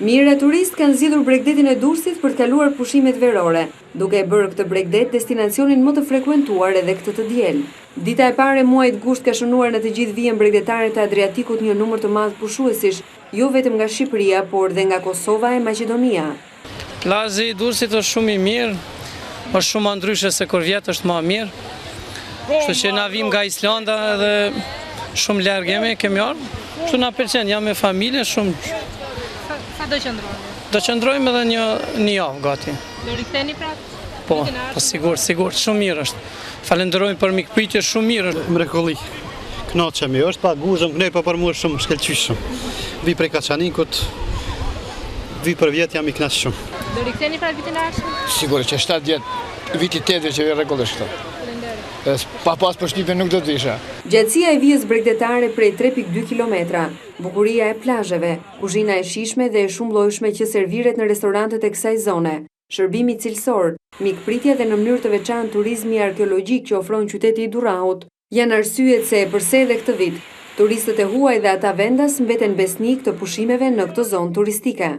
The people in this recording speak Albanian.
Mijëra turistë kanë zgjedhur Bregdetin e Durrësit për të kaluar pushimet verore, duke e bërë këtë Bregdet destinacionin më të frekuentuar edhe këtë të diel. Dita e parë e muajit gusht ka shënuar në të gjithë vijën bregdetare të Adriatikut një numër të madh pushuesish, jo vetëm nga Shqipëria, por dhe nga Kosova e Maqedonia. Plazhi i Durrësit është shumë i mirë, është shumë më ndryshe se kur vjet është më mirë. Kështu që na vim nga Islanda dhe shumë larg jemi, kemi ardhur. Kështu na pëlqen, jam me familje shumë. Sa do qëndroni? Do qëndrojmë edhe një javë gati. Do riktheni prapë? Po sigur, shumë mirë është. Falenderojmë për mikpritje, shumë mirë është. Mrekulli, kënaqemi, është pa guzëm, ne për mua shumë shkëlqyshëm. Vi prej Kaçanikut, vi për vjet jam i kënaqur shumë. Do riktheni prapë vitin e ardhshëm? Sigurisht që 7 vjet, viti 8 që vi rregullisht këtu. Pa pas përshtypje nuk do të visha. Gjatësia e vijës bregdetare prej 3.2 kilometra, bukuria e plazheve, kuzhina e shijshme dhe e shumëllojshme që serviret në restorantet e kësaj zone, shërbimi cilësor, mikpritja dhe në mënyrë të veçantë turizmi arkeologjik që ofron qyteti i Durrësit, janë arsyet se përse edhe këtë vit, turistët e huaj dhe ata vendas mbeten besnik të pushimeve në këtë zonë turistike.